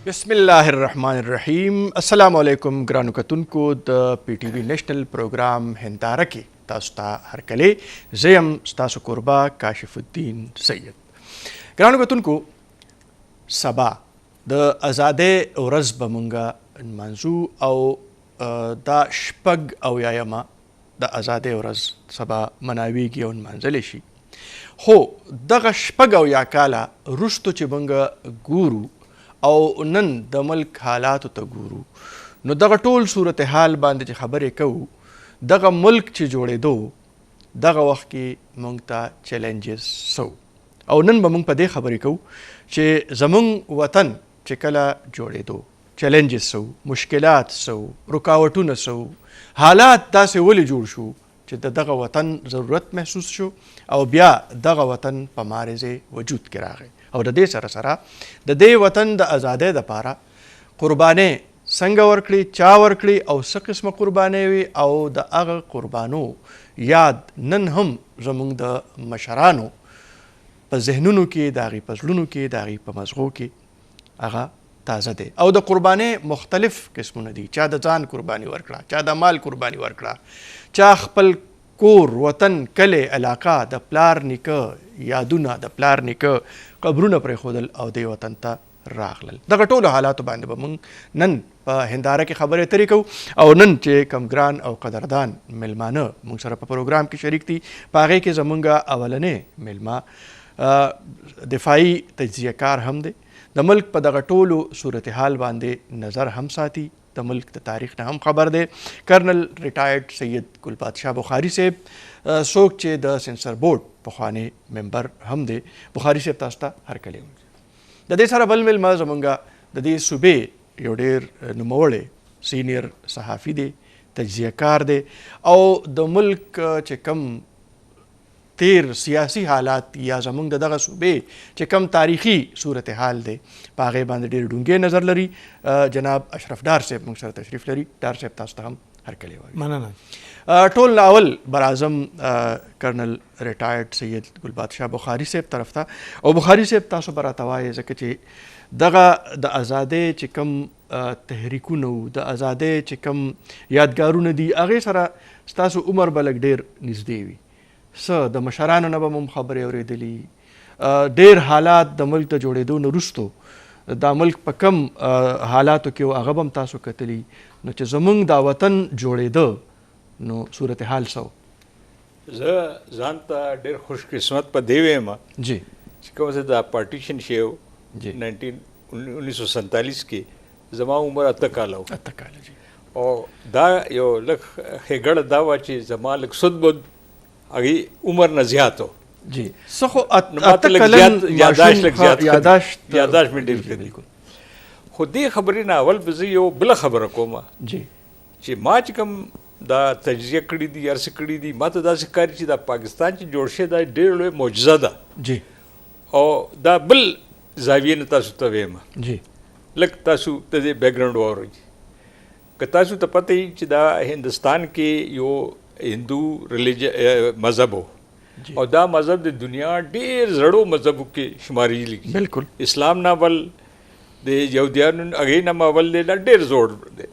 بسم الله الرحمن الرحیم. السلام علیکم ګرانو کتونکو د پی ټی وی نېشنل پروګرام هنداره کې تاسو ته هرکلی زه یم ستاسو کوربه کاشف الدین سید. ګرانو کتونکو، سبا د ازادۍ ورځ به مونږ نمانځو او دا شپږ اویایمه د ازادۍ ورځ سبا مناویږي او نمانځلی شي. خو دغه شپږ اویا کاله وروستو چې مونږ ګورو او نن د ملک حالاتو ته ګورو، نو دغه ټول صورتحال باندې چې خبرې کوو، دغه ملک چې جوړېدو دغه وخت کې موږ ته چیلنجز سو، او نن به موږ په دې خبرې کوو چې زموږ وطن چې کله جوړېدو چیلنجز سو، مشکلات سو، رکاوټونه سو، حالات داسې ولې جوړ شو چې د دغه وطن ضرورت محسوس شو او بیا دغه وطن په معرض وجود کې راغی. او د دې سره سره د دې وطن د ازادۍ دپاره قربانۍ څنګه ورکړي، چا ورکړي او څه قسمه قربانۍ وي، او د هغه قربانو یاد نن هم زموږ د مشرانو په ذهنونو کې، د هغې په زړونو کې، د هغې په مزغو کې هغه تازه دی. او د قربانۍ مختلف قسمونه دي. چا د ځان قرباني ورکړه، چا د مال قرباني ورکړه، چا خپل کور، وطن، کلی، علاقه، د پلار نیکه یادونه، د پلار نیکه قبرونه پرېښودل او دې وطن ته راغلل. دغه ټولو حالاتو باندې به موږ نن په هنداره کې خبرې اترې کوو. او نن چې کم ګران او قدردان میلمانه موږ سره په پروګرام کې شریک دي، په هغې کې زموږ اولنی میلمه دفاعي تجزیه کار هم دی، د ملک په دغه ټولو صورتحال باندې نظر هم ساتي، د ملک د تاریخ نه هم خبر دی. کرنل ریټایرډ سید ګل پادشاه بخاري صاحب، څوک چې د سینسر بورډ پخوانی ممبر هم دی. بخاري صاحب تاسو ته هرکلی. د دې سره بل میلمه زموږ د دې صوبې یو ډېر نوموړی سینیر صحافي دی، تجزیه کار دی، او د ملک چې کم تیر سیاسی حالات یا زموږ د دغه صوبې چې کم تاریخي صورتحال دی په هغې باندې ډېر ډونګې نظر لري. جناب اشرف ډار صاحب موږ سره تشریف لري. ډار صاحب تاسو ته هم هرکلی وایو. مننه. ټول ناول براعظم کرنل ریټایرډ سید ګل پادشاه بخاري صاحب طرف ته. او بخاري صاحب تاسو به راته وایئ ځکه چې دغه د ازادۍ چې کم تحریکونه وو، د ازادۍ چې کم یادګارونه دي، هغې سره ستاسو عمر به لږ ډېر نږدې وي. څه د مشرانو نه به مو خبرې اورېدلي، ډېر حالات د ملک د جوړېدو نه وروستو دا ملک په کم حالاتو کې و هغه به هم تاسو کتلي. نو چې زموږ دا وطن جوړېده نو صورتحال څه و؟ زه ځان ته ډېر خوش قسمت په دې وایم جی چې کوم څه دا پارټیشن شی و 1947 کې زما عمر 8 کاله و. 8 کاله جی. او دا یو لږ ښېګړه دا وه چې زما لږ سود بود هغې عمر نه زیات و. جی څه خو 8 کلن یاداشت یاداشت مې ډېر ښه دی. خو دې خبرې نه اول به زه یو بله خبره کوم جی چې ما چې کوم دا تجزیه کړي دي، هر څه کړي دي، ما ته داسې ښکاري چې دا پاکستان چې جوړ شوی دا ډېر لوی معجزه ده. جی او دا بل زاویې نه تاسو ته وایم جی لږ تاسو ته دې بیکګراؤنډ واورئ. که تاسو ته پته وي چې دا هندوستان کې یو هندو مذهب و، او دا مذهب د دنیا ډېر زړو مذهبو کې شمارېږي. بالکل. اسلام نه اول د یهودیانو هغې نه اول دی، دا ډېر زوړ دی.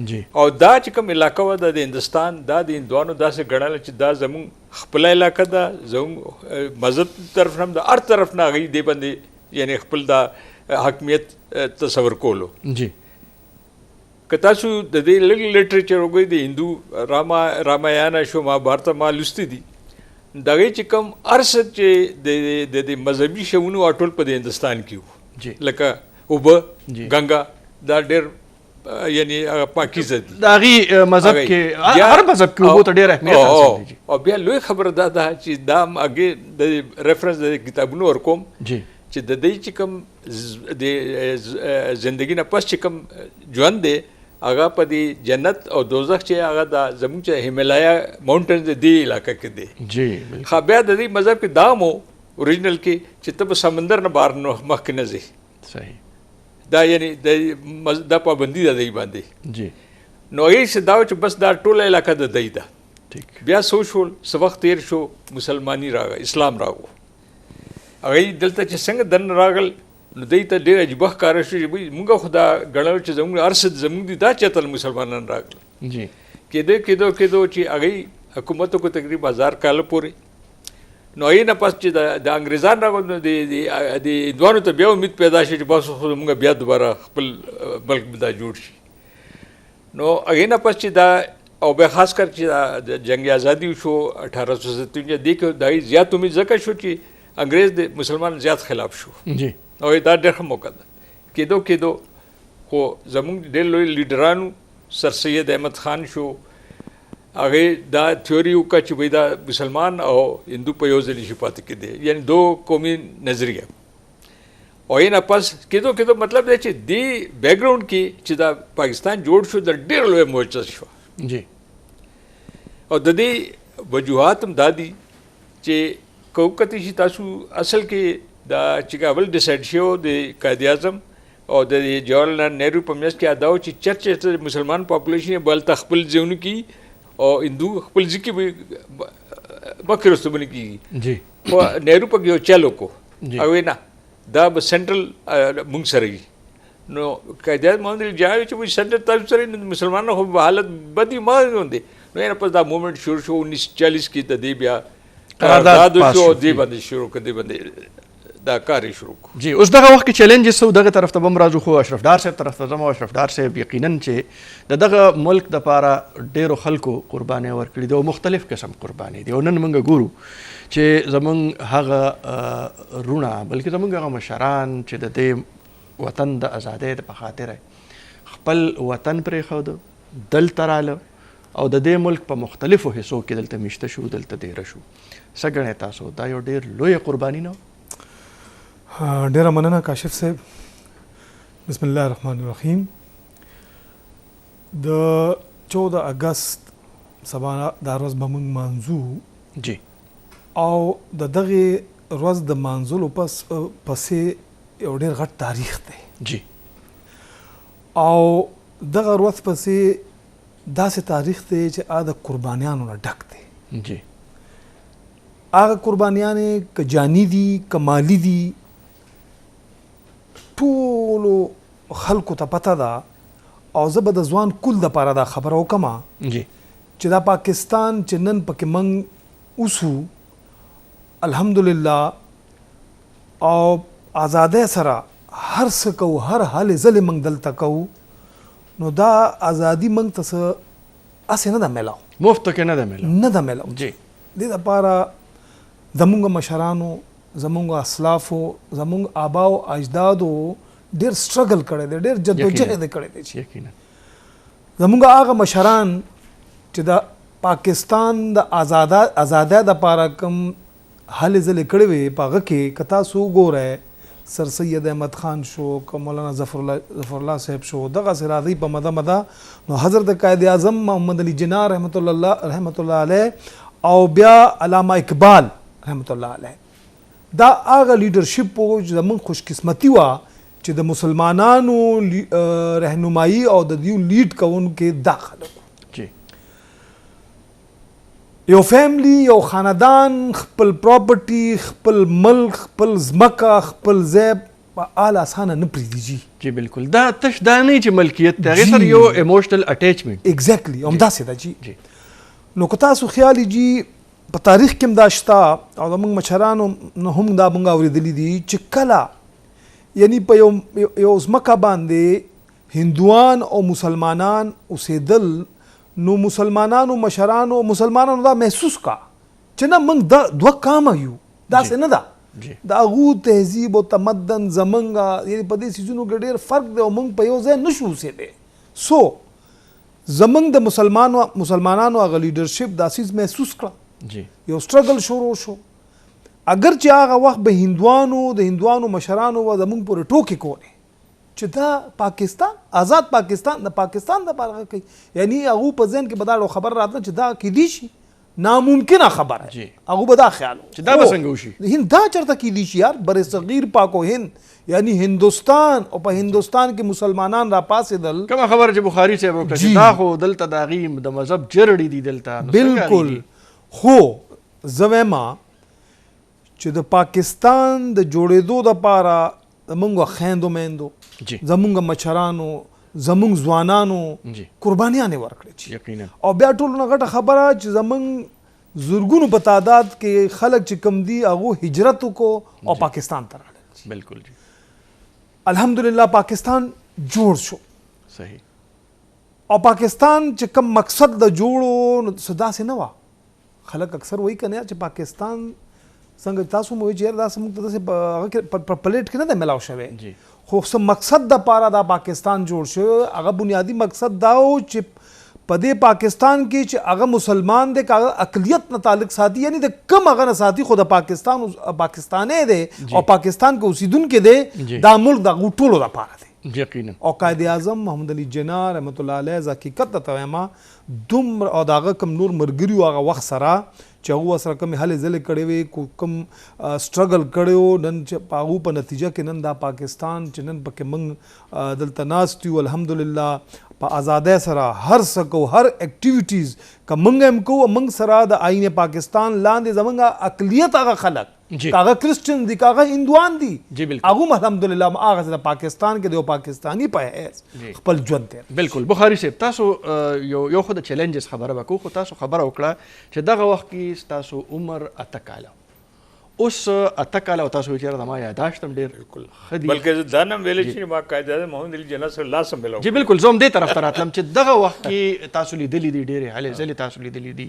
جی او دا چې کوم علاقه وه د هندوستان، دا د هندوانو داسې ګڼله چې دا زموږ خپله علاقه ده، زموږ مذهب طرف نه هم د هر طرف نه هغوی دې باندې یعنې خپل دا حاکمیت تصور کولو. جی که تاسو د دې لږ لټریچر وګورئ، د هندو رامایانا شو، مهابارته ما لوستي دي، د هغې چې کوم هر څه چې د مذهبي شیونو ټول په د هندوستان کې وو. جی لکه اوبه، ګنګا، دا ډېر یعنې پاکیزه دي. د هغې مذهب کې هر مذهب کې اوبو ته ډېر اهمیت حاصل دی. او بیا لوی خبره دا ده چې دا هغې د ریفرنس د کتابونو ورکوم چې د دې چې کوم د زندګي نه پس چې کوم ژوند دی هغه په دې جنت او دوزخ چې هغه دا زموږ چې هیمالایا ماونټنز د دې علاقه کې دی. جی خو بیا د دې مذهب کې دا مو اوریجنل کې چې ته به سمندر نه بار مخکې نه ځې. صحیح. دا یعنې دا پابندي ده دی باندې. جی نو هغې څه دا و چې بس دا ټوله علاقه د دی ده. بیا څه وشول، څه وخت تېر شو، مسلماني راغی، اسلام راغو. هغوی دلته چې څنګه دننه راغل نو دوی ته ډېر عجیبه ښکاره شو چې وایي موږ خو دا ګڼل چې زموږ هر څه زموږ دي دا چېرته مسلمانان راغلل جی کېدو چې هغوی حکومت وکړو تقریبا 1000 کاله پورې نو هغې نه پس چې د انګریزان راغلل نو د هندوانو ته بیا امید پیدا شي چې بس خو موږ بیا دوباره خپل ملک دا جوړ شي نو هغې نه پس چې دا او بیا خاص کر چې د جنگ ازادي شو 1857 دې کې د زیات امید ځکه شو چې انګریز د مسلمان زیات خلاف شو جی او دا ډېر ښه موقع ده کېدو خو زموږ ډېر لوی لیډرانو سر سید احمد خان شو هغې دا تیوري وکړه چې وایي دا مسلمان او هندو په یو ځای نشي پاتې کېدی یعنی دو قومي نظریه او یې نه پس کېدو مطلب دی چې دې بیکګراؤنډ کې چې دا پاکستان جوړ شو د ډېر لوی معجزه شوه جی او د دې وجوهات هم دا دي چې که وکتلی شي تاسو اصل کې دا چې کابل ډیسایډ شو د قائد اعظم او د جواهرلال نهرو په میاشت کې دا و چې چرچ مسلمان پاپولیشن یې بل ته خپل ځایونو کې او هندو خپل ځای کې به مخکې رسته بنې کېږي جی خو نهرو پکې یو چل وکړو جی. او نه دا به سنټرل موږ سره وي نو قائد اعظم محمد علي جناح چې وایي سنټرل تاسو سره نو مسلمانانو خو حالت بدې ما دی نو یې نه پس دا مومنټ شروع شو 1940 کې د دې بیا قرارداد شو دې باندې شروع کړ دې باندې دا کار یې شروع کړو جی اوس دغه وخت کې چیلنجز سو دغه طرف ته بم راځو خو اشرف ډار صاحب طرف ته ځم او اشرف ډار صاحب یقینا چې دغه ملک د پاره ډیرو خلکو قرباني ورکړي دي او مختلف قسم قرباني دي او نن موږ ګورو چې زمونږ هغه رونه بلکې زمونږ هغه مشران چې د دې وطن د ازادۍ په خاطر خپل وطن پرې خود دلته راله او د دې ملک په مختلفو حصو کې دلته میشته شو دلته ډیره شو څه ګڼئ تاسو دا یو ډیر لوی قرباني نه ډیره مننه کاشف صاحب بسم الله الرحمن الرحیم د 14 اگست سبا دا ورځ به موږ مانځو جی او د دغه ورځ د مانځلو پسې یو ډیر غټ تاریخ دی جی او دغه ورځ پسې داسې تاریخ دی چې د قربانیانو نه ډک دی جی هغه قربانیانې که جانی دي که مالی دي ټولو خلکو ته پته ده او زه به د ځوان کل دپاره دا خبره وکړم جی چې دا پاکستان چې نن پکې موږ اوسو الحمدلله او ازادۍ سره هر څه کوو هر حال ځلې موږ دلته کوو نو دا ازادي موږ ته څه هسې نه ده میلاو مفت کې نه ده میلاو نه ده میلاو جی دې دپاره زمونږ مشرانو زمونږ اسلافو زمونږ آباو اجدادو ډېر سټرګل کړی دی ډېر جدوجهد یې کړی دی چې یقینا زمونږ هغه مشران چې د پاکستان د ازادۍ دپاره کوم هلې ځلې کړې وې په هغه کې که تاسو وګورئ سر سید احمد خان شو که مولانا ظفر الله صاحب شو دغسې راځي په مده نو حضرت قائد اعظم محمد علي جناح رحمت الله علیه او بیا علامه اقبال رحمت الله علیه دا هغه لیډرشپ و چې زموږ خوش قسمتي وه چې د مسلمانانو رهنمایي او د دیو لیډ کوونکي دا خلک جی یو فیملی یو خاندان خپل پراپرټي خپل ملک خپل ځمکه خپل ځای په آل اسانه نه پرېږدي جی بالکل دا تش دا نه چې ملکیت دی هغې سره یو ایموشنل اټیچمنټ ایگزیکټلی همداسې ده جی نو که تاسو خیال جی په تاریخ کې هم دا شته او زموږ مشرانو نه هم دا موږ اورېدلي دي چې کله یعنی په یو ځمکه باندې هندوان او مسلمانان اوسېدل نو مسلمانانو مشرانو مسلمانانو دا محسوس کا چې نه موږ دا دوه کامه یو داسې نه ده د هغو تهذیب او تمدن زمونږ یعنې په دې څیزونو کې ډېر فرق دی او موږ په یو ځای نشو اوسېدی سو زمونږ د مسلمانانو هغه لیډرشپ دا څیز محسوس کړه جی یو سټرګل شروع شو اگر چې هغه وخت به هندوانو مشرانو و زمونږ پورې ټوکې کولې چې دا پاکستان آزاد پاکستان د پاکستان دپاره کوي یعنی هغو په ذهن کې به دا خبر راتله چې دا کیدی شي ناممکنه خبره جی هغو به دا خیال چې دا به څنګه وشي هند دا چېرته کیدی شي یار بر صغیر پاک و هند یعنی هندوستان او په هندوستان کې مسلمانان را پاسېدل کومه خبره چې بخاري صاحب وکړه چې دا خو دلته د هغې د مذهب جرړې دي دلته بالکل خو زه وایم چې د پاکستان د جوړېدو دپاره زمونږ خویندو میندو جی زمونږ مشرانو زمونږ ځوانانو جی قربانیانې ورکړې چې یقینا او بیا ټولو نه غټه خبره چې زمونږ زرګونو په تعداد کې خلک چې کم دي هغو هجرت وکړو او پاکستان ته راغلل. بالکل جی الحمدلله پاکستان جوړ شو صحیح او پاکستان چې کم مقصد د جوړو نو څه داسې نه وه. خلک اکثر وایي که نه چې پاکستان څنګه تاسو مو وایي چې یاره داسې موږ ته داسې په هغه کې په پلیټ کې نه دی میلاو شوی جی خو څه مقصد دپاره دا پاکستان جوړ شو. هغه بنیادي مقصد دا و چې په دې پاکستان کې چې هغه مسلمان دی که هغه اقلیت نه تعلق ساتي یعنی د کم هغه نه ساتي خو د پاکستان پاکستانی دی او پاکستان کې اوسیدونکی دی دا ملک د هغو ټولو دپاره دی. یقینا او قائد اعظم محمد علي جناح رحمت الله علیه حقیقت ته وایم دومره او د هغه کوم نور ملګري وو هغه وخت سره چې هغو سره کومې هلې ځلې کړې وې کوم سټرګل کړی و نن چې په هغو په نتیجه کې نن دا پاکستان چې نن پکې موږ دلته ناست یو الحمدلله په ازادۍ سره هر څه کوو هر اکټیویټیز که موږ هم کوو موږ سره د آئین پاکستان لاندې زموږ اقلیت هغه خلک جی. که هغه کرسچن دي که هغه هندوان دي جی بالکل هغه هم الحمدلله هغه د پاکستان کې د یو پاکستانی په حیث خپل ژوند تیر. بالکل بخاری صاحب تاسو یو خو د چیلنجز خبره وکړو خو تاسو خبره وکړه چې دغه وخت کې تاسو عمر 8 کاله اوس 8 کاله او تاسو چې ما یاداشت هم ډېر بالکل خدي بلکې دا نم ویل چې ما قائد اعظم محمد علي جناح سره لاس هم ملاو جی بالکل زوم دې طرف ته راتلم چې دغه وخت کې تاسو لیدلې دي ډېرې هلې ځلې تاسو لیدلې دي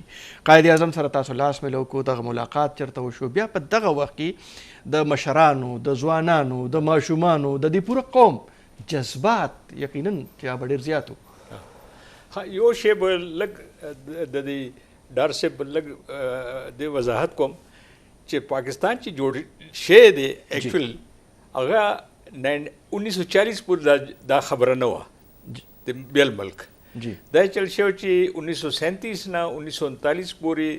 قائد اعظم سره تاسو لاس ملو کو دغه ملاقات چېرته وشو بیا په دغه وخت کې د مشرانو د ځوانانو د ماشومانو د دې پوره قوم جذبات یقینا چې ډېر زیات وو. یو شی به لږ د دې ډار صاحب لږ د وضاحت کوم چې پاکستان چې جوړ شی دی ایکچوال هغه 1940 پورې دا خبره نه وه د بیل ملک جی دا چل شو چې 1937 نه 1939 پورې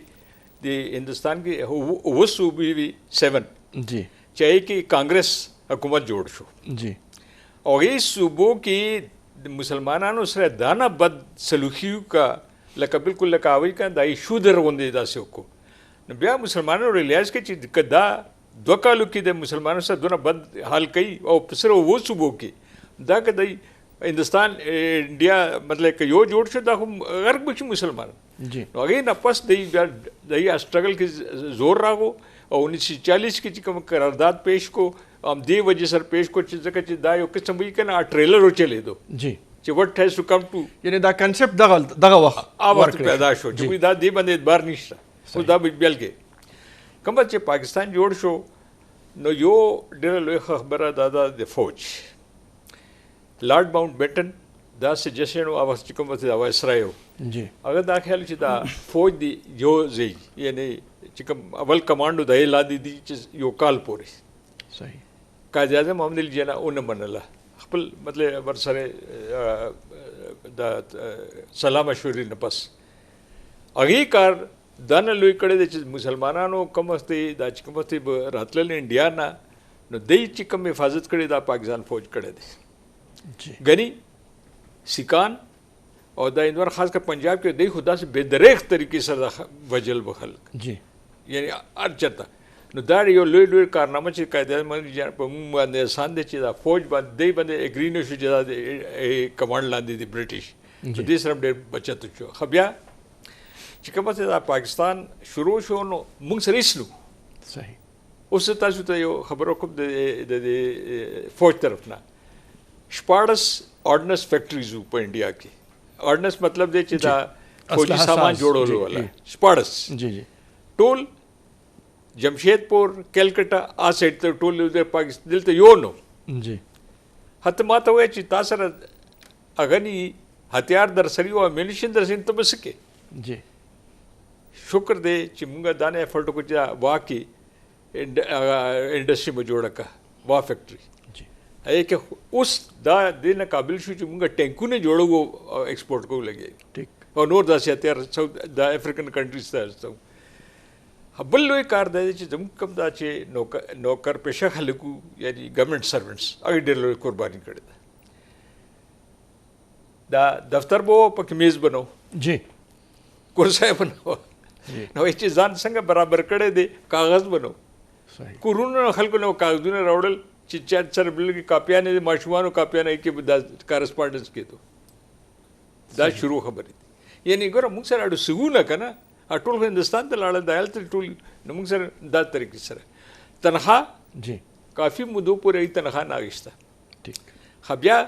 د هندوستان کې اوه صوبې وي 7 جی چې هغې کې کانګرس حکومت جوړ شو جی او هغې صوبو کې د مسلمانانو سره دا نه بد سلوکي وکړه لکه بالکل لکه هغوی که دا یې شودر غوندې داسې وکړو نو بیا مسلمانانو ریلایز کړي چې که دا 2 کالو کې د مسلمانانو سره دونه بد حال کوي او صرف اوه صوبو کې دا که دی هندوستان انډیا مطلب که یو جوړ شو دا خو غرق به شي مسلمان جی نو هغې نه پس دی بیا دی سټرګل کې زور راغو او 1940 کې چې کوم قرارداد پیش کو هم دې وجې سره پیش کو چې ځکه چې دا یو قسم وایي که نه ټریلر وچلېدو جی چې وټ هیز ټو کم ټو یعنی دا کنسپټ دغه وخت پیدا شو چې دا دې باندې اعتبار نشته خو دا بیل کې کوم چې پاکستان جوړ شو نو یو ډېره لوی خبره دا د فوج لارډ ماونټ بیټن دا سجیشن او هغه چې کوم د وایسرای جی هغه دا خیال چې دا فوج دی یو ځای یعنی چې کوم اول کمانډو د لاندې دي چې یو کال پورې صحیح قائد اعظم محمد علي جناح ونه منله خپل مطلب ورسره د سلا مشورې نه پس هغې کار دا نه لوی کړی دی چې مسلمانانو کوم وخت دا چې کوم وخت به راتلل انډیا نه نو دی چې کوم حفاظت کړی دا پاکستان فوج کړی دی ګني سیکان او دا اندور خاص کر پنجاب کې دی خدا سے بے دریغ طریقې سره وجل به خلک جی یعنی هر چېرته نو دا یو لوی لوی کارنامه چې قائد اعظم په موږ باندې احسان دی چې دا فوج باندې دی باندې اګري نه شو چې دا کمانډ لاندې دی برټش په دې سره ډېر بچت شو. خو بیا چې کومه چې دا پاکستان شروع شو نو موږ سره ایسلو صحیح اوس تاسو ته یو خبره کوم د فوج طرف نه 14 آرډننس فیکټریز په انډیا کې آرډننس مطلب دی چې دا فوجي سامان جوړولو والا 14 جی جی ټول جمشیدپور کلکټا سایډ ته ټول د پاکستان دلته یو نو جی حتی ما ته وایي چې تا سره اغنی هتیار در سری او امیونیشن در سین ته به څه کې جی شکر دی چې موږ دا نه ایفرټ وکړو چې وا کې انډسټري مو جوړه کړه وا فیکټري جی هغې کې اوس دا دې نه قابل شو چې موږ ټینکونه جوړو او ایکسپورټ کوو لګي ټیک او نور داسې هتیار د افریقن کنټریز ته استو بل لوی کار دی چې زموږ کوم دا چې نوکر پیشه خلک یعنی ګورنمنټ سروینټس هغې ډېر لوی قرباني کړې ده دا دفتر به پکې میز بنو جی کرسۍ بنو نو چې ځان څنګه برابر کړی دی کاغذ بنو صحیح کورونو خلکو نو کاغذونه راوړل چې چا سره بلکې کاپیانې د ماشومانو کاپیانې کې به دا کارسپانډنس کېدو. دا شروع خبرې دي. یعنی ګوره موږ سره اړو سګونه که نه ټول هندوستان ته لاړل دا هلته ټول نو موږ سره دا طریقې سره تنخوا جی کافي مودو پورې تنخوا نه اخیسته. ټیک خو بیا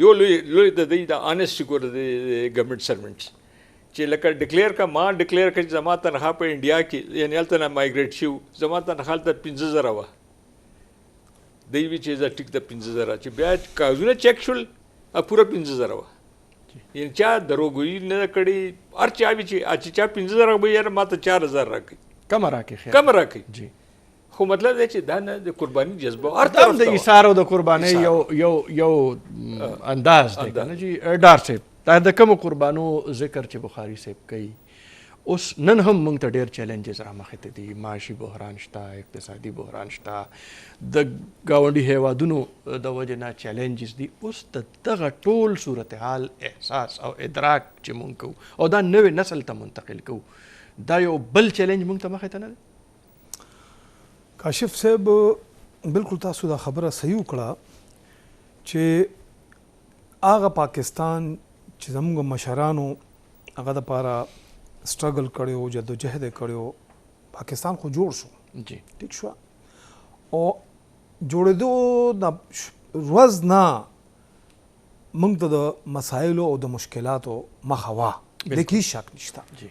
یو لوی د دوی د آنیسټي ګوره د ګورنمنټ سرونټس چې لکه ډکلیئر کا ما ډکلیئر کړ چې زما تنخوا په انډیا کې یعنی هلته نه مایګریټ شو زما تنخوا هلته 15,000 وه. دوی وی چې دا ټیک د 15,000 چې بیا کاغذونه چیک شول پوره 15,000 وه. یعنی چا دروغویي نه کړي هر چا وی چې چا 15,000 به یاره ما ته 4,000 راکړي کم راکې خیر کم راکړي. جی خو مطلب دی چې دا نه د قرباني جذبه هر دا طرف هم د ته وه. ایثار او د قربانۍ یو انداز دی که نه جی ډار صاحب دا د کومو قربانو ذکر چې بخاري صاحب کوي اوس نن هم موږ ته ډېر چیلنجز رامخې ته دي. معاشي بحران شته، اقتصادي بحران شته، د ګاونډي هیوادونو د وجې نه چیلنجز دي. اوس د دغه ټول صورتحال احساس او ادراک چې موږ کوو او دا نوې نسل ته منتقل کوو دا یو بل چیلنج موږ ته مخې ته نه دی. کاشف صاحب بالکل تاسو دا خبره صحیح وکړه چې هغه پاکستان چې زموږ مشرانو هغه دپاره سټرګل کړی و جدوجهد یې کړی و پاکستان خو جوړ شو جی ټیک شو او جوړېدو د ورځ نه موږ ته د مسایلو او د مشکلاتو مخه وه د کې شک نشته. جی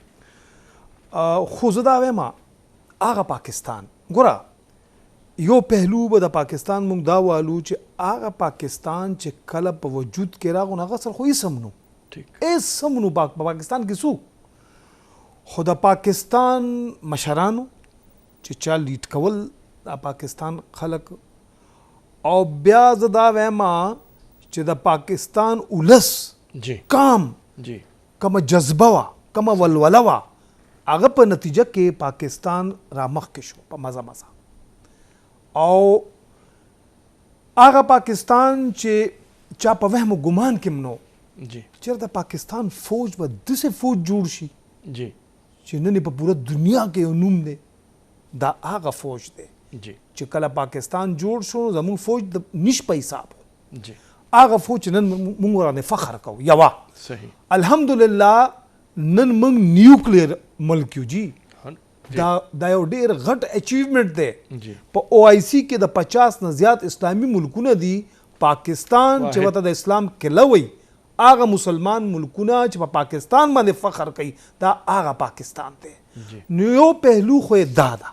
خو زه دا وایم هغه پاکستان ګوره یو پهلو به د پاکستان موږ دا والو چې هغه پاکستان چې کله په وجود کې راغو هغه سره خو هېڅ هم نو ټیک هېڅ هم نو په پاکستان کې څوک خو د پاکستان مشرانو چې چا لیډ کول د پاکستان خلک او بیا زه دا وایم چې د پاکستان ولس جی کام جی کومه جذبه وه کومه ولوله وه هغه په نتیجه کې پاکستان را مخکې شو په مزه او هغه پاکستان چې چا په وهم و ګمان کې نو جی چېرته پاکستان فوج به داسې فوج جوړ شي جی چې نن په پوره دنیا کې یو نوم دی دا هغه فوج دی جی چې کله پاکستان جوړ شو زموږ فوج د نش په حساب جی هغه فوج چې نن موږ ورانه فخر کوو یوه صحیح الحمدلله نن موږ نیوکلیر ملک یو جی دا یو ډېر غټ اچیومنټ دی په او آی سی کې د 50 نه زیات اسلامي ملکونه دي پاکستان چې ورته د اسلام قلعه وایي هغه مسلمان ملکونه چې په پاکستان باندې فخر کوي دا هغه پاکستان دی. نو یو پهلو خو یې دا ده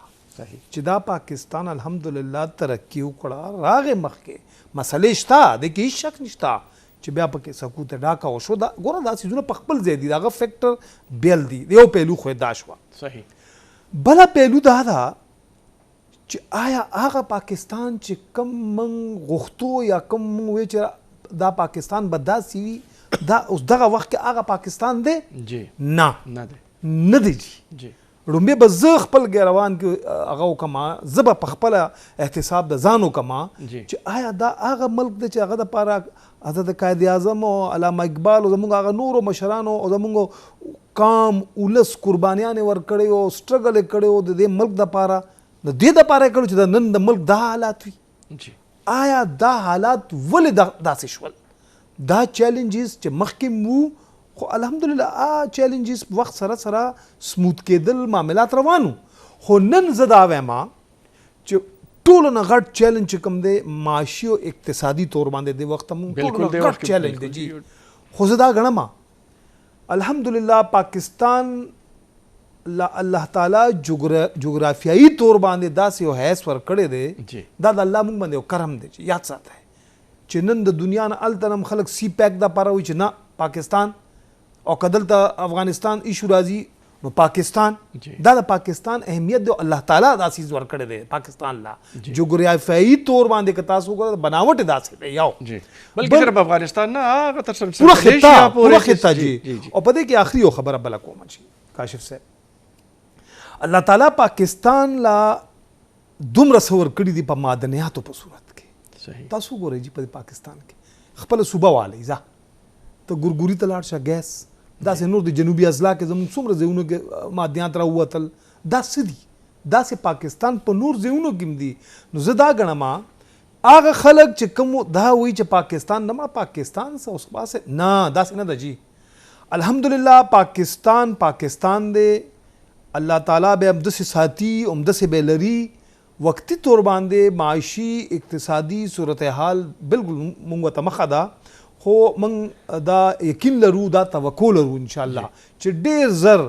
چې دا پاکستان الحمدلله ترقي وکړه راغې مخکې مسلې شته د کې هېڅ شک نشته چې بیا پکې سکوت ډاکه وشو دا ګوره دا څیزونه په خپل ځای دي دغه فیکټر بیل دي یو پهلو خو یې دا شوه. صحیح بله پهلو دا ده چې آیا هغه پاکستان چې کم موږ غوښتو یا کم موږ وایو چې دا پاکستان به داسې وي دا اوس دغه وخت کې هغه پاکستان دی جی نه دی جی لومبې به زه خپل ګیروان کې هغه وکړم زه به په خپله احتساب د ځان وکړم چې آیا دا هغه ملک دی چې هغه دپاره حضرت قائد اعظم او علامه اقبال او زموږ هغه نورو مشرانو او زموږ قام ولس قربانیانې ورکړی او سټرګل یې کړی او د دې ملک دپاره د دې دپاره یې کړی چې د نن د ملک دا حالات وي. آیا دا حالات ولې داسې شول دا چیلنجز چې مخکې مو خو الحمدلله چیلنجز وخت سره سره سموت کېدل معاملات روانو خو نن زه دا وایم چې ټولو نه غټ چیلنج چې کوم دی معاشي او اقتصادي طور باندې د وخت موږ ټولو نه غټ چیلنج دی جی خو زه دا ګڼم الحمدلله پاکستان الله تعالی جغرافیایي طور باندې داسې یو حیث ورکړی دی دا د الله موږ باندې یو کرم دی چې یاد ساتئ چې نن د دنیا نه هلته هم خلک سی پیک دپاره وایي چې نه پاکستان او که دلته افغانستان ایشو راځي نو پاکستان دا د پاکستان اهمیت دی الله تعالی دا څیز ورکړی دی پاکستان لا جغرافیایي طور باندې که تاسو وګورئ بناوټ یې داسې دی یو بلکې صرف افغانستان نه هغه تر پوره خطه جی او په دې کې آخري یو خبره بله کوم جی کاشف صاحب الله تعالی پاکستان لا دومره څه ورکړي دي په معدنیاتو په صورت کې تاسو وګورئ جی په پاکستان کې خپله صوبه والی ځه ته ګورګوري ته لاړ شه ګیس داسې نور د جنوبي اضلاع کې زموږ څومره ځایونو کې معدنیات راووتل دا څه دي داسې پاکستان په نور ځایونو کې هم دي نو زه دا ګڼم هغه خلک چې کوم دا وایي چې پاکستان نه، ما پاکستان څه اوس باسه نه، داسې نه ده جی. الحمدلله پاکستان دی، الله تعالی به همداسې ساتي، همداسې به لري. وقتی طور باندې معاشي اقتصادي صورتحال بالکل مونږ ته مخه ده، خو مونږ دا یقین لرو، دا توقع لرو انشاءالله چې ډېر زر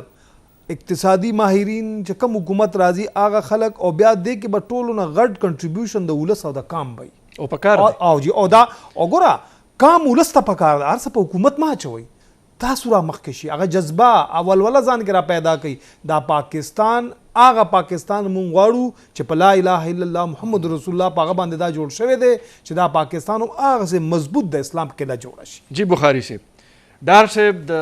اقتصادي ماهرین چې کوم حکومت راځي هغه خلک، او بیا دې کې به ټولو نه غټ کنټریبیوشن د ولس او د کام وي او پکار دی. او جی او دا او ګوره کام ولس ته پکار ده، هر څه په حکومت ما اچوئ. تاسو را مخکې شي، هغه جذبه ولوله ځان کې را پیدا کړي. دا پاکستان هغه پاکستان مونږ غواړو چې په لا اله الا الله محمد رسول الله په هغه باندې دا جوړ شوی دی چې دا پاکستان هم هغسې مضبوط د اسلام قلعه جوړه شي. جی بخاري صاحب، ډار صاحب د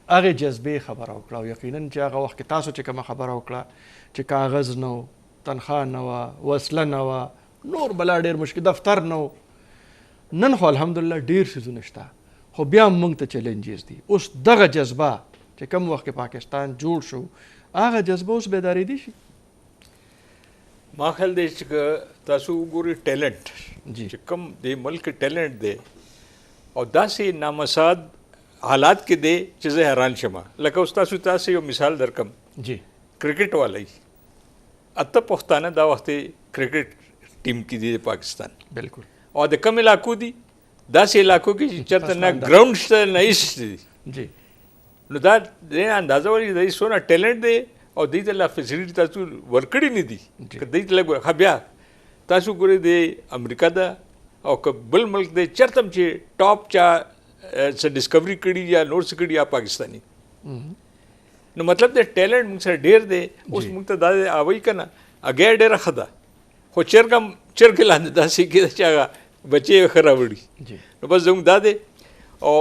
هغې جذبې خبره وکړه، او یقینا چې هغه وخت کې تاسو چې کومه خبره وکړه چې کاغذ نه و، تنخواه نه وه، وسله نه وه، نور بلا ډېر مشکل، دفتر نه و. نن خو الحمدلله ډېر څیزونه شته، خو بیا هم موږ ته چیلنجز دي. اوس دغه جذبه چې کوم وخت کې پاکستان جوړ شو، هغه جذبه اوس بیدارېدی شي. ما خیال دی چې تاسو وګورئ ټیلنټ جی چې کوم د ملک ټیلنټ دی او داسې نامساعد حالات کې دی چې زه حیران شم. لکه اوس تاسو یو مثال درکم، جی کرکټ والی 8 پښتانه دا وخت کرکټ ټیم کې دي د پاکستان، بالکل. او د کوم علاقو دي؟ داسې علاقو کې چې چېرته نه ګراوند شته نه هېڅ دي. جی نو دا د اندازه ولري د څونه ټیلنټ دی او دوی ته لا فیسیلیټي تاسو ورکړي نه دي که دوی ته لږ ښه. بیا تاسو ګورئ د امریکا ده او که بل ملک دی چېرته هم چې ټاپ چا څه ډسکوري کړي یا نور څه کړي یا پاکستاني. نو مطلب د ټیلنټ موږ سره ډېر دی. اوس موږ ته دا اوایي که نه هګۍ ډېره ښه ده، خو چرګ لاندې داسې کېده چې هغه بچې یې ښه راوړي. نو بس زموږ دا دی. او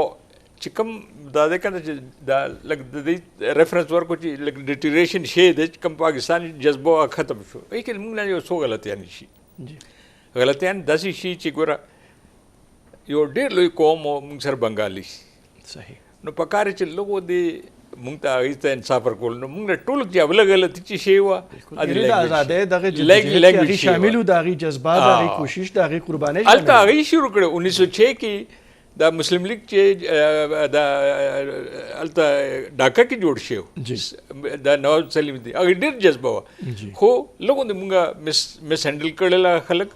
چې کوم دا دی که نه چې دا لږ د دې ریفرنس ورکړو چې لږ ډیټیریشن شی دی چې کوم پاکستان جذبه ختم شو، ای کې موږ نه یو څو غلطیان شي. غلطیان داسې شي چې ګوره یو ډېر لوی قوم او موږ سره بنګالي صحیح. نو پکار چې لږ د موږ ته هغې ته انصاف ورکول. نو موږ نه ټولو چې اوله غلطي چې شی وه د ازادۍ دغه جدوجہد کې هغې شامل وو، د هغې جذبات، د هغې کوشش، د هغې قربانۍ هلته هغې شروع کړې. 1906 کې دا مسلم لیگ چې دا هلته ډاکا کې جوړ شوی دا نواب سلیم دی، هغې ډېر جذبه وه، خو لږ د موږ مس هینډل کړله خلک.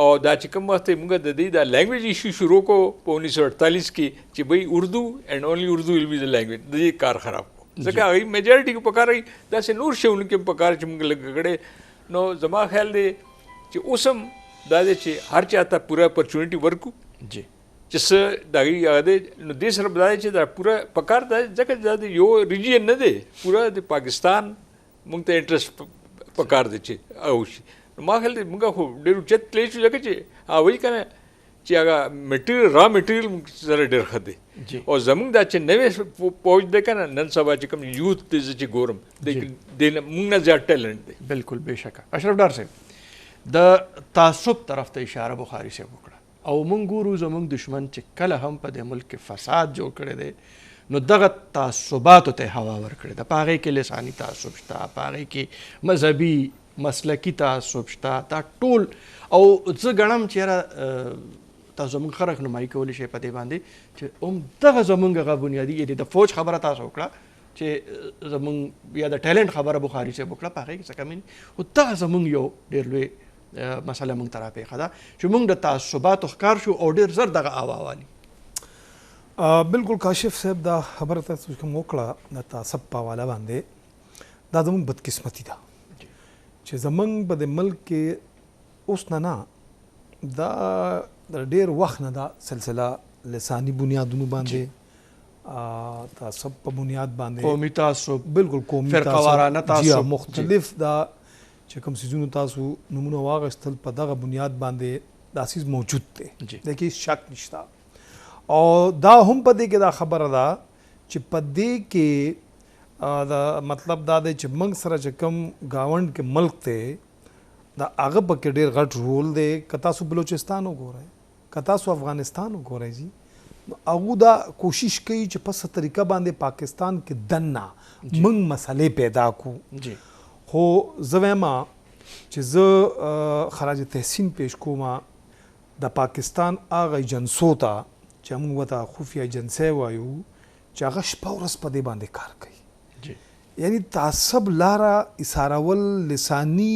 او دا چې کوم وخت موږ د دې دا لینګویج ایشو شروع کړو په 1948 کې چې بھئی اردو اینڈ اونلی اردو ول بي د لینګویج، د دې کار خراب کړو ځکه هغې میجارټي کې پکار وي داسې نور شیونو کې پکار چې موږ لږ کړی. نو زما خیال دی چې اوس هم دا دی چې هر چا ته پوره اپرچونیټي ورکړو چې څه د هغې هغه دی. نو دې سره به دا دی چې دا پوره پکار دا ځکه دا د یو ریجین نه دی، پوره د پاکستان موږ ته انټرسټ پکار دی چې هغه وشي. نو ما خیال دی موږ خو ډېر اوچت تللی شو ځکه چې هغوی که نه چې هغه میټیریل را میټیریل موږ سره ډېر ښه دی. او زموږ دا چې نوې پوج دی که نه نن سبا چې کوم یوت دی زه چې ګورم موږ نه زیات ټیلنټ دی. بالکل بېشکه. اشرف ډار صاحب د تعصب طرف ته اشاره بخاري صاحب وکړه، او موږ ګورو زموږ دشمن چې کله هم په دې ملک کې فساد جوړ کړی دی نو دغه تعصباتو ته هوا ورکړې ده. په هغې کې لساني تعصب شته، په هغې کې مذهبي مسلکي تعصب شته، دا ټول. او زه ګڼم چې یاره تاسو زموږ ښه رهنمایي کولی شئ په دې باندې چې همدغه زموږ هغه بنیادي د فوج خبره تاسو وکړه چې زموږ یا د ټیلنټ خبره بخاري صاحب وکړه، په هغې کې څه کمی نه، خو دغه زموږ یو ډېر لوی مسله موږ ته راپېښه ده چې موږ د تعصباتو ښکار شو او ډېر زر دغه هوا والي. بالکل کاشف صاحب دا خبره تاسو کوم وکړه د تعصب په حواله باندې، دا زموږ بدقسمتي ده چې زموږ په د ملک کې اوس نه دا د ډېر وخت نه دا سلسله لساني بنیادونو باندې تعصب په بنیاد باندې قومي تعصب، بالکل قومي فرقوارانه تعصب، مختلف دا چې کوم څیزونو تاسو نمونه واغستل په دغه بنیاد باندې دا څیز موجود دی، د کې شک نشته. او دا هم په دې کې دا خبره ده چې په دې کې دا مطلب دا دی چې موږ سره چې کوم ګاونډ کې ملک دی دا هغه پکې ډېر غټ رول دی. که تاسو بلوچستان وګورئ، که تاسو افغانستان وګورئ جی، نو هغوی دا کوشش کوي چې په څه طریقه باندې پاکستان کې دننه موږ مسلې پیدا کړو. خو زه وایم چې زه خراج تحسین پیش کوم د پاکستان هغه ایجنسو ته چې موږ ورته خفیه ایجنسۍ وایو چې هغه شپه ورځ په دې باندې کار کوي. یعنی تعصب لاره ایسارول، لسانی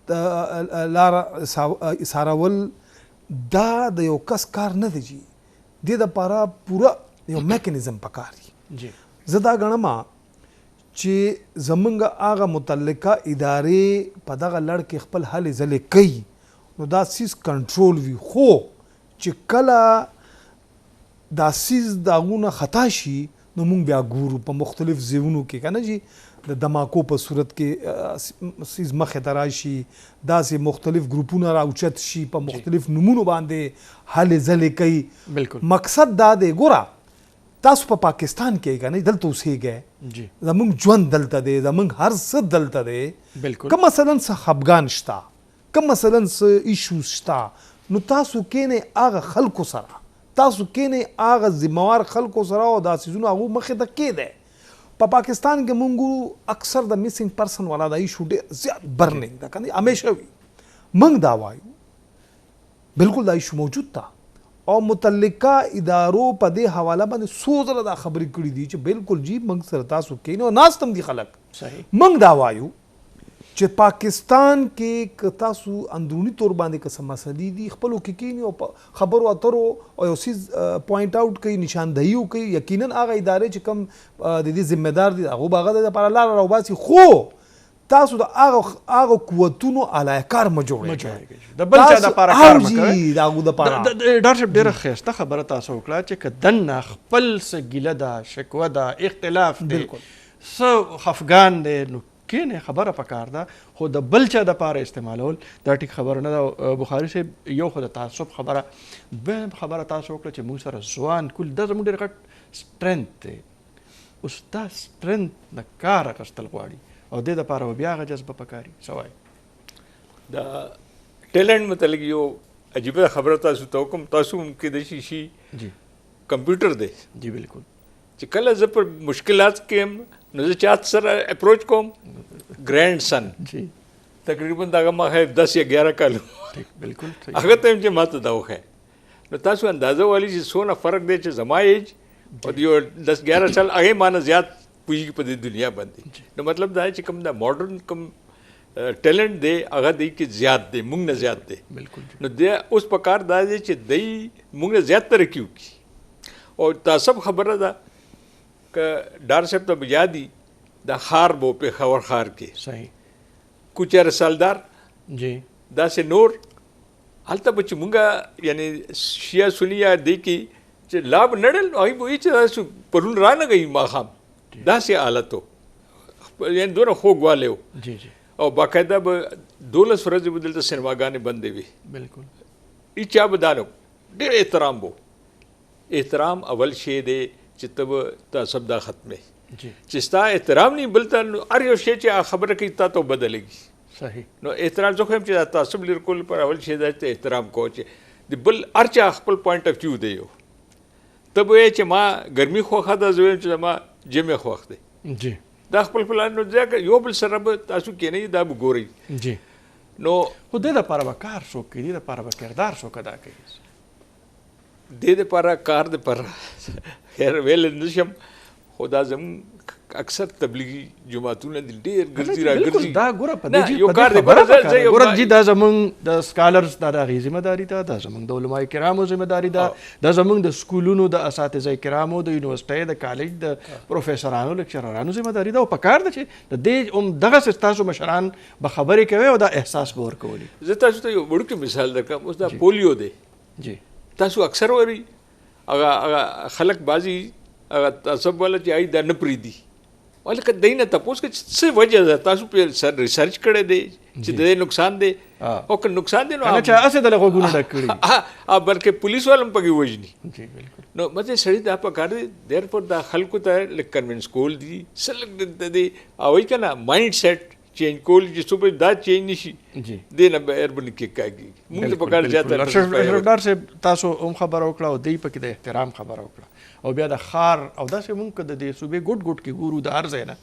لاره ایسارول دا د یو کس کار نه دی. دې دپاره پوره یو میکانیزم پکار دی. زه دا ګڼم چې زمونږ هغه متعلقه ادارې په دغه لړ کې خپل هلې ځلې کوي نو دا سیز کنټرول وي. خو چې کله دا سیز د هغونه خطا شي نو موږ بیا ګورو په مختلف ځایونو کې که نه جي د دماکو په صورت کې سیز مخې ته راشي، داسې مختلف ګروپونه راوچت شي، په مختلف نومونو باندې هلې ځلې کوي. مقصد دا دی ګوره تاسو په پاکستان کې که نه دلته اوسېږئ، زمونږ ژوند دلته دی، زمونږ هر څه دلته دی. که مثلا څه خفګان شته، که مثلا څه ایشوز شته، نو تاسو کینئ هغه خلکو سره، تاسو کینئ هغه ذموار خلکو سره او دا څیزونه هغو مخې ته کېدی. په پاکستان کې مونږ اکثر د میسنګ پرسن والا دا ایشو ډېر زیات برننګ ده که نه، همیشه وي. مونږ دا وایو بالکل دا ایشو موجود ده او متعلقه ادارو په دې حواله باندې څو ځله دا خبرې کړي دي چې بالکل جی موږ سره تاسو کینئ او ناست هم دي خلک. مونږ دا وایو چې پاکستان کې که تاسو اندروني طور باندې که څه مسلې دي خپلو کې کینئ او خبرو اترو او یو څیز پوینټ آوټ کوي، نشاندهي وکړي. یقینا هغه ادارې چې کوم د دې ذمه دار دي هغو به هغه د لپاره لاره راوباسي. خو تاسو د هغه قوتونو علاقار مه جوړئ، د بل چا دپاره کار مه کوئ. د هغو دپاره ډاکټر صاحب ډېره ښایسته خبره تاسو وکړه چې که دننه خپل څه ګیله ده، شکوه ده، اختلاف دی، څه خفګان دی، نو کینې خبره پکار ده. خو د بل چا دپاره استعمالول دا ټیک خبره نه ده. بخاري صاحب یو خو د تعصب خبره، دویم خبره تاسو وکړه چې موږ سره ځوان کول دا زموږ ډېر غټ سټرنث دی. اوس دا سټرنث نه کار اخیستل غواړي او دې دپاره به بیا هغه جذبه پکاري. سوای دا ټیلنټ متعلق یو عجیبه خبره تاسو ته وکړم. تاسو هم کېدای شي کمپیوټر دی. جی بالکل. چې کله زه پر مشکلات کې یم نو زه چا سره اپروچ کوم، ګرینډ سن جی تقریبا دغه ما 10 یا 11 کال بالکل هغه ته چې ماته دا وخه. نو تاسو اندازه والی چې څونه فرق دی چې زما ایج او یو 10-11 سال هغه مانه زیات پوهیږي په دې دنیا باندې. نو مطلب دا چې کوم دا ماډرن کوم ټیلنټ دی هغه دی کې زیات دی، موږ نه زیات دی. بالکل. نو دی اوس په کار دا دی چې دی موږ نه زیات ترقي وکړي. او تاسو خبره ده که ډار صاحب ته یادي د خار بو پېښور ښار کې صحیح کوچه رسالدار جی داسې نور هلته به چې مونږه یعنی شیعه سني یا دی کې چې لاب نړل هغوی به وایي چې تاسو پرون رانغئ ماښام داسې حالت و، یعنې دونه خوږوالی و. جی جی. او باقاعده به 12 ورځې به دلته سینماګانې بندې وي. بالکل. هیچا به دا نه ډېر احترام به. احترام اول شی دی چې ته به تعصب دا ختمې. چې ستا احترام نه بل ته هر یو شی چې خبره کوي تا ته بدلېږي. صحیح. نو احترام زه خو یم چې دا تعصب لرې کول پر اول شی دا چې احترام کوو چې د بل هر چا خپل پوینټ اف ویو دی. یو ته به وایې چې ما ګرمي خوښه ده، زه وایم چې زما ژمی خوښ دی. جی. دا خپل پلان نو ځکه یو بل سره به تاسو کینئ دا به ګورئ. جی. نو خو دې دپاره به کار څوک کوي، دې دپاره به کردار څوک ادا کوي. دې دپاره کار دپاره خیر ویلی نه شم، خو دا زموږ اکثر تبلیغي جماعتونه دي ډېر ګرځي را ګرځي. دا ګوره په دې یو کار دی ګوره جی دا زموږ د سکالرز دا د هغې ذمه داري ده، دا زموږ د علماء کرامو ذمه داري ده، دا زموږ د سکولونو د اساتذه کرامو، د یونیورسټۍ، د کالج د پروفیسرانو، لیکچررانو ذمه داري ده. او په کار ده چې د دې دغسې ستاسو مشران به خبرې کوي او دا احساس به ورکولي. زه تاسو ته یو وړوکی مثال درکړم. اوس دا پولیو دی. جی. تاسو اکثر وری هغه خلک بعضي هغه تعصب والا چې هغوی دا نه پرېږدي ولکه دی نه تپوس که څه وجه ده تاسو پرې ریسرچ کړی دی چې د دې نقصان دی او که نقصان دی نو چې هسې دله غوږونه ډک کړي بلکې پولیس والا هم پکې وژني. جی بالکل. نو مطلب سړي دا پکار دی دیر پر دا خلکو ته لږ کنوینس کول دي څه لږ د دې هغوی که نه مایند سیټ چینج کول چې څو دا چینج نشي دې نه بهر به نه کېږي. موږ ته پکار زیاته ډاکټر صاحب تاسو هم خبره وکړه او دی پکې د احترام خبره وکړه او بیا د ښار او داسې موږ که د دې صوبې ګوټ ګوټ کې ګورو د هر ځای نه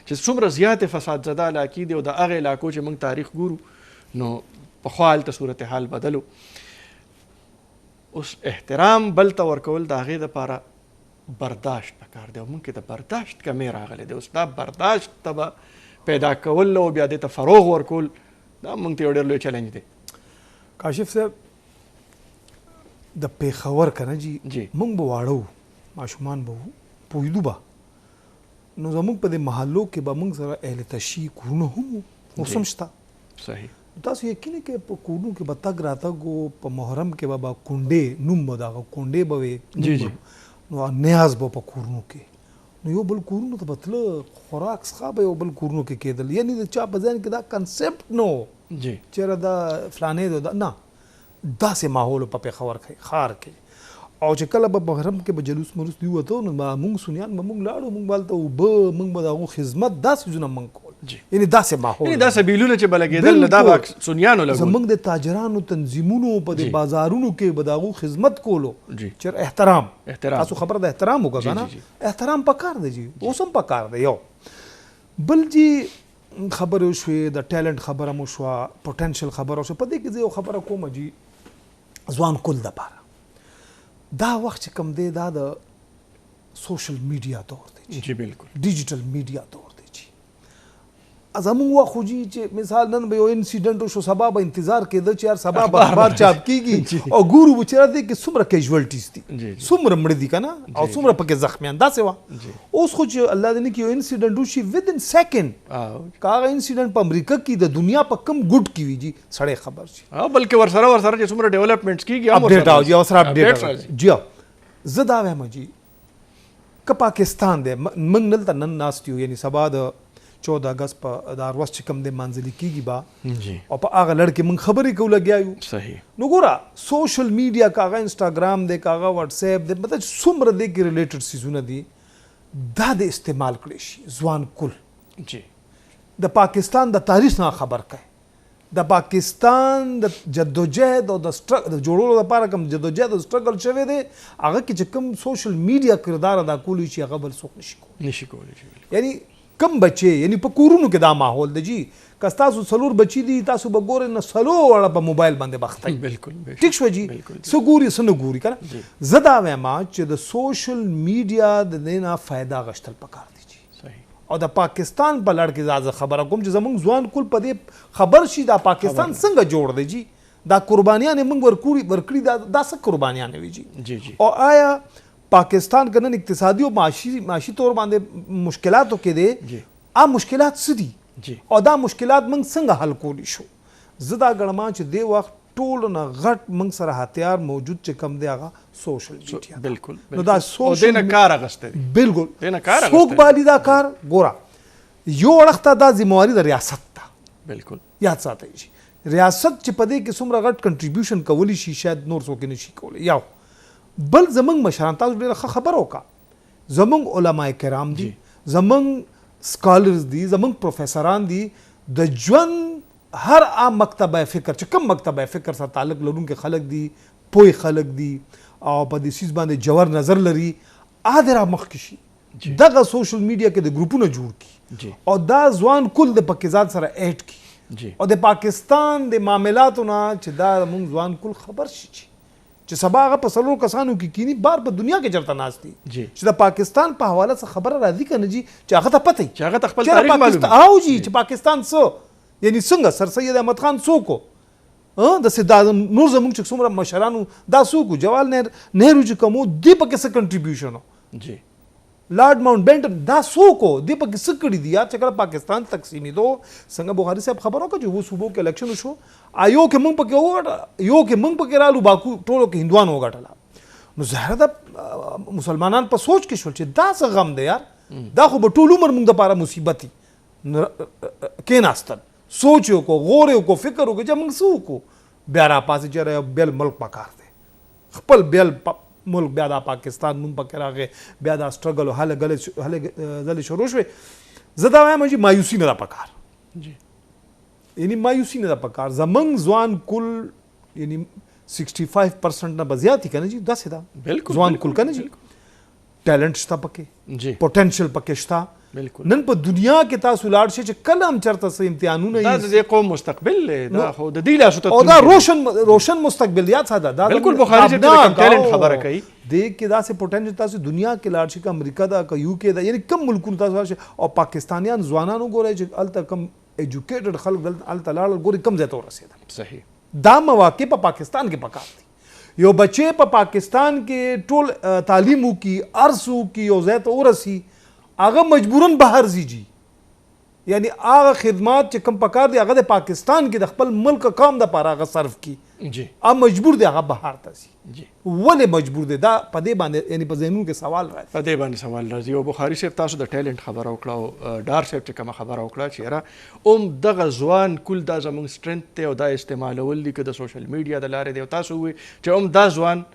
چې څومره زیاتې فساد زده علاقې دي او د هغې علاقو چې موږ تاریخ ګورو نو پخوا هلته صورتحال بدل و. اوس احترام بل ته ورکول د هغې دپاره برداشت پکار دی او موږ کې د برداشت کمې راغلی دی. اوس دا برداشت ته به پیدا کول او بیا دې ته فروغ ورکول دا موږ ته یو ډېر لوی چلنج دی. کاشف صاحب د پیښور که نه جي موږ به واړه وو، ماشومان به وو، پوهېدو به نو زموږ په دې محلو کې به موږ سره اهل تشیع کورونه هم وو، اوس هم شته. صحیح. تاسو یقیني کې په کورونو کې به تګ راتګ و، په محرم کې به کونډې نوم به د هغه کونډې به وې نو نیاز به په کورونو کې نو یو بل کورونو ته به تله، خوراک څښا به یو بل کورونو کې کېدل. یعنې د چا په ذهن کې دا کنسپټ نه و چېرې دا فلانې د نه داسې ماحول په پېښور ښار کې. او چې کله به محرم کې به جلوس ملوس دی وته نو مونږ سنیان به مونږ لاړو، مونږ به هلته اوبه، مونږ به د هغو خدمت دا څیزونه مونږ کول. یعنې داسې ماحول، یعنې دا سبیلونه چې به لګېدل دا به سنیانو لګول. زمونږ د تاجرانو تنظیمونو په دې بازارونو کې به د هغو خدمت کولو. چېر احترام تاسو خبره د احترام وکړه که نه، احترام پکار دی جي، اوس هم پکار دی. یو بل جي خبرې وشوې، د ټیلنټ خبره مو شوه، پوټینشل خبره وشوه. په دې کې زه یو خبره کوم جي، ځوان کل دپاره دا وخت چې کوم دی دا د سوشل میډیا دور دی جی بالکل ډیجیټل میډیا دور دی جی. زموږ وخت خو جي چې مثال نن به یو انسیډنټ وشو، سبا به انتظار کېده چې یار سبا به اخبار چاپ کېږي او ګورو به چې دی کې څومره کیژوالټیز دي، څومره مړه دي که نه، او څومره پکې زخمیان. داسې وه. اوس خو چې الله دې نه کړي یو انسیډنټ وشي ودن سیکنډ که هغه انسیډنټ په امریکا کې د دنیا په کم ګوټ کې وي جي سړی خبر شي، بلکې ورسره چې څومره ډیولپمنټس کېږي اپډیټ او جي ورسره اپډیټ جي. زه دا وایم جي که پاکستان دی موږ دلته نن ناست یو، یعنې سبا د 14 اگست په د اروس چې کوم دی مانځلي کېږي به او په هغه لړ کې موږ خبرې کوو لګیا یو. صحیح. نو ګوره سوشل میډیا که هغه انسټاګرام دی که هغه واټس اپ دی، مطلب څومره دې کې ریلیټډ څیزونه دي دا د استعمال کړی شي. ځوان کل جی د پاکستان د تاریخ نه خبر کوي، د پاکستان د جدوجہد او د جوړولو لپاره کوم جدوجہد او سټرګل شوی دی هغه کې چې کوم سوشل میډیا کردار ادا کولی شي هغه بل څوک نشي کولی. یعنی کم بچې، یعنی په کورونو کې دا ماحول دی جی، که تاسو څلور بچي دي تاسو به ګورئ نه څلور واړه په موبایل باندې بخته. بالکل ټیک شو جی، څه ګوري څه نه ګوري که نه. زه دا وایم چې د سوشل میډیا د دې نه فایده اخیستل پکار دی جی. او د پاکستان په لړ کې زه خبره کوم چې زموږ ځوان کل په دې خبر شي دا پاکستان څنګه جوړ دی جی، دا قربانیانې موږ ورکړي دا څه قربانیانې وي جی. او آیا پاکستان که نن اقتصادي او معاشي طور باندې مشکلاتو کې دی، مشکلات څه دي او دا مشکلات موږ څنګه حل کولی شو؟ زه دا ګڼم چې دې وخت ټولو نه غټ موږ سره هتیار موجود چې کوم دی هغه سوشل میډیا. بالکل. نو دا سوشل دې نه کار اخیستی دی. بالکل څوک بالي دا کار. ګوره یو اړخ ته دا ذمہواري د ریاست ده. بالکل یاد ساتئ شي ریاست چې په دې کې څومره غټ کنټریبیوشن کولی شي شاید نور څوک نه شي کولی. یو بل زمونږ مشران تاسو ډېره ښه خبره وکړه، زمونږ علما کرام دي، زمونږ سکالرز دي، زمونږ پروفیسران دي، د ژوند هر عام مکتبه فکر چې کوم مکتبه فکر سره تعلق لرونکي خلک دي، پوه خلک دي او په دې سیس باندې جوړ نظر لري، را مخکې شي دغه سوشل میډیا کې د ګروپونه جوړ کړي او دا ځوان کل د پاکستان سره اډ کړي او د پاکستان د معاملاتو نه چې دا موږ ځوان کل خبر شي چې سبا هغه په څلورو کسانو کې کینی بار په دنیا کې چرته ناست دي چې د پاکستان په حواله څه خبره راځي که نه جي چې هغه ته پته چې هغه ته خپل تاریخ معلوم او جي چې پاکستان څه یعنی څنګه سر سید احمد خان څوک و داسې دا نور زموږ چې څومره مشرانو دا څوک و جواهر نهرو چې کوم و دې پکې څه کنټریبیوشن و لارډ ماونټ بیټن دا څوک و دې پکې څه کړي دي یار چې کله پاکستان تقسیمېدو څنګه بخاري صاحب خبر وکړه چې اووه صوبو کې الیکشن وشو یو کې موږ پکې وګټه یو کې موږ پکې رالو باکو ټولو کې هندوانو وګټله نو ظاهره ده مسلمانان په سوچ کې شول چې دا څه غم دی یار دا خو به ټول عمر موږ دپاره مصیبت وي کېناستل سوچ یې وکړو غور یې وکړو فکر وکړو چې موږ څه وکړو بیا راپاسې چې یو بیل ملک پکار دی خپل بیل ملک بیا دا پاکستان نوم پکې راغی بیا دا سټرګل او هلې ځلې شروع شوې زه دا وایم چې مایوسي نه ده پکار یعنی مایوسي نه ده پکار زمونږ ځوان کل یعنی 65% نه به زیات دي که نه جي داسې ده ځوان کل که نه جي ټیلنټ شته پکې جی پوټنشل پکې شته بالکل نن په دنیا کې تاسو لاړ شئ چې کله هم چېرته څه امتحانونه دا د دې قوم مستقبل دی دا خو د دې لاسو ته او دا روشن مستقبل یاد ساده دا بالکل بخاری چې کوم ټیلنټ خبره کوي دې کې داسې پوټنشل تاسو دنیا کې لاړ شئ که امریکا دا که یو کې دا یعنی کم ملکونو تاسو لاړ شئ او پاکستانیان ځوانان وګورئ چې هلته کم ایجوکیټډ خلک هلته لاړل ګورئ کم ځای ته ورسېدل صحیح دا مواقع په پاکستان کې پکار دي یو بچی په پاکستان کې ټول تعلیم وکړي عرض وکړي یو ځای ته ورسي هغه مجبوراً بهر ځي جي یعنی هغه خدمات چې کوم پکار دي هغه د پاکستان کې د خپل ملک قوم دپاره هغه صرف کړي جی هغه مجبور دی هغه بهر ته ځي جی ولې مجبور دی دا په دې باندې یعنی په ذهنونو کې سوال راځي په دې باندې سوال راځي او بخاری صاحب تاسو د ټیلنټ خبره وکړه او ډار صاحب چې کومه خبره وکړه چې یاره دغه ځوان کل دا زموږ سټرنث دی او دا استعمالول دي که د سوشل میډیا د لارې دی او تاسو ووایئ چې دا ځوان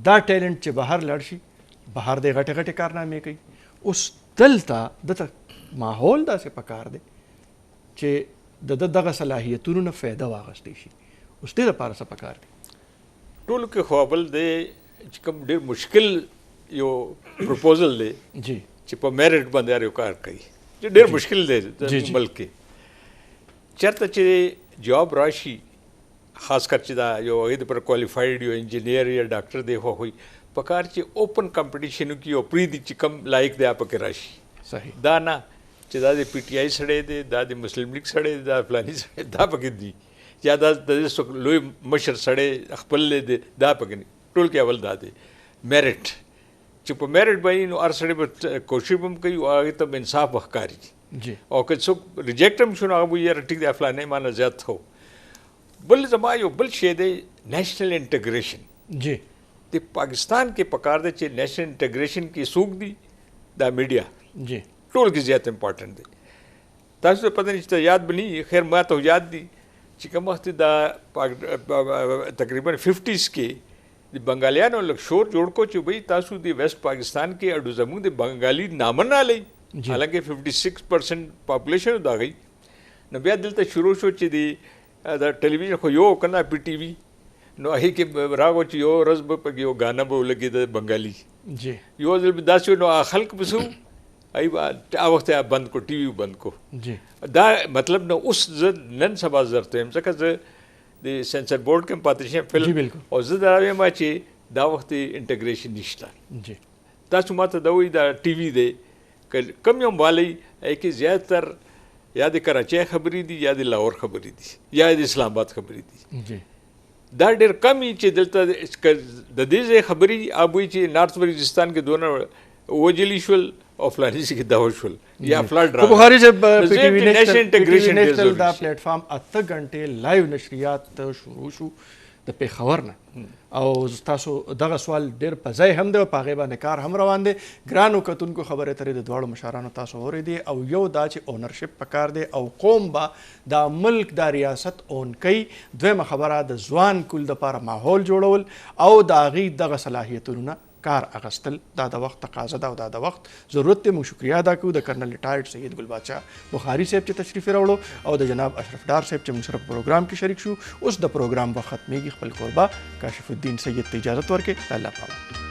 دا ټیلنټ چې بهر لاړ شي بهر دی غټې غټې کارنامې کوي اوس دلته دته ماحول داسې پکار دی چې د دغه صلاحیتونو نه فایده واخیستی شي اوس دې لپاره څه پکار دي ټولو کې خو اول دی چې کوم ډېر مشکل یو پروپوزل دی جی چې په میرټ باندې یو کار کوي چې ډېر مشکل دی د ملک کې چېرته چې جواب راشي خاص کر چې دا یو هغې دپاره کوالیفاید یو انجینیر یا ډاکټر دی خو وي پکار چې اوپن کمپټیشن وکړي او پرېږدي چې کم لایق دی پکې راشي صحیح دا نه چې دا د پی ټی آی سړی دی دا د مسلم لیگ سړی دی دا فلاني سړی دا پکې دي یا دا د لوی مشر سړی خپل دی دا پکې نه ټول کې اول دا دی میرټ چې په میرټ باندې نو هر سړی به کوشش به هم کوي او هغې ته به انصاف به ښکاري جی او که څوک ریجیکټ هم شو نو هغه به یاره ټیک دی فلانی مانه زیات خو بل زما یو بل شی دی نیشنل انټیګریشن جی د پاکستان کې پکار دی چې نیشنل انټیګریشن کې څوک دي دا میډیا جی ټول کې زیات امپارټنټ دی تاسو ته پته نشته یاد به نه خیر ما ته یاد دي چې کوم وخت دا تقریبا 50s کې د بنګالیانو لږ شور جوړ کو چې بھئی تاسو د ویسٹ پاکستان کې اډو زموږ د بنګالي نامه نه لئ حالانکه 56% پاپولیشن دا غي نو بیا دلته شروع شو چې د ټلویزیون خو یو کنه پی ټي وي نو هغې کې راغو چې یو ورځ به پکې یو ګانا به ولګېده بنګالي جی یو ځل به داسې نو خلک به څه ای هغه وخت بند کو ټي وي بند کو جی دا مطلب نو اوس زه نن سبا زرته یم ځکه زه د سینسر بورډ کې پاتې شم فلم او زه دا وایم چې دا وخت انټیګریشن نشته جی تاسو ماته دا وایي دا ټي وي دی کم یو والی کې زیاتر یا د کراچۍ خبرې دي یا د لاهور خبرې دي یا د اسلام آباد خبرې دي جی دا ډېر کم چې دلته د دې ځای خبرې ابوي چې نارث بلوچستان کې دونه وجلی شول او فلاني کې دا وشول یا فلډ را بخاری صاحب پی ټی وی انټیګریشن دا پلیټ فارم 8 غنټې لایو نشریات شروع شو د پیښور نه او تاسو دغه سوال ډېر په ځای هم دی او په هغې باندې کار هم روان دی ګرانو کتونکو خبرې اترې د دواړو مشرانو تاسو اورېدې او یو دا چې اونرشپ پکار دی او قوم به دا ملک دا ریاست اون کوي دویمه خبره د ځوان کل دپاره ماحول جوړول او د هغې دغه صلاحیتونو نه کار اغستل دا د وخت تقاضا ده او دا د وخت ضرورت دی موږ شکریه ادا کوو د کرنل ریټایرډ سید ګل باچا بخاري صاحب چې تشریف یې راوړو او د جناب اشرف ډار صاحب چې موږ سره په پروګرام کې شریک شو اوس د پروګرام وخت ختمیږي خپل کوربه کاشف الدین سید ته اجازت ورکړئ الله پامان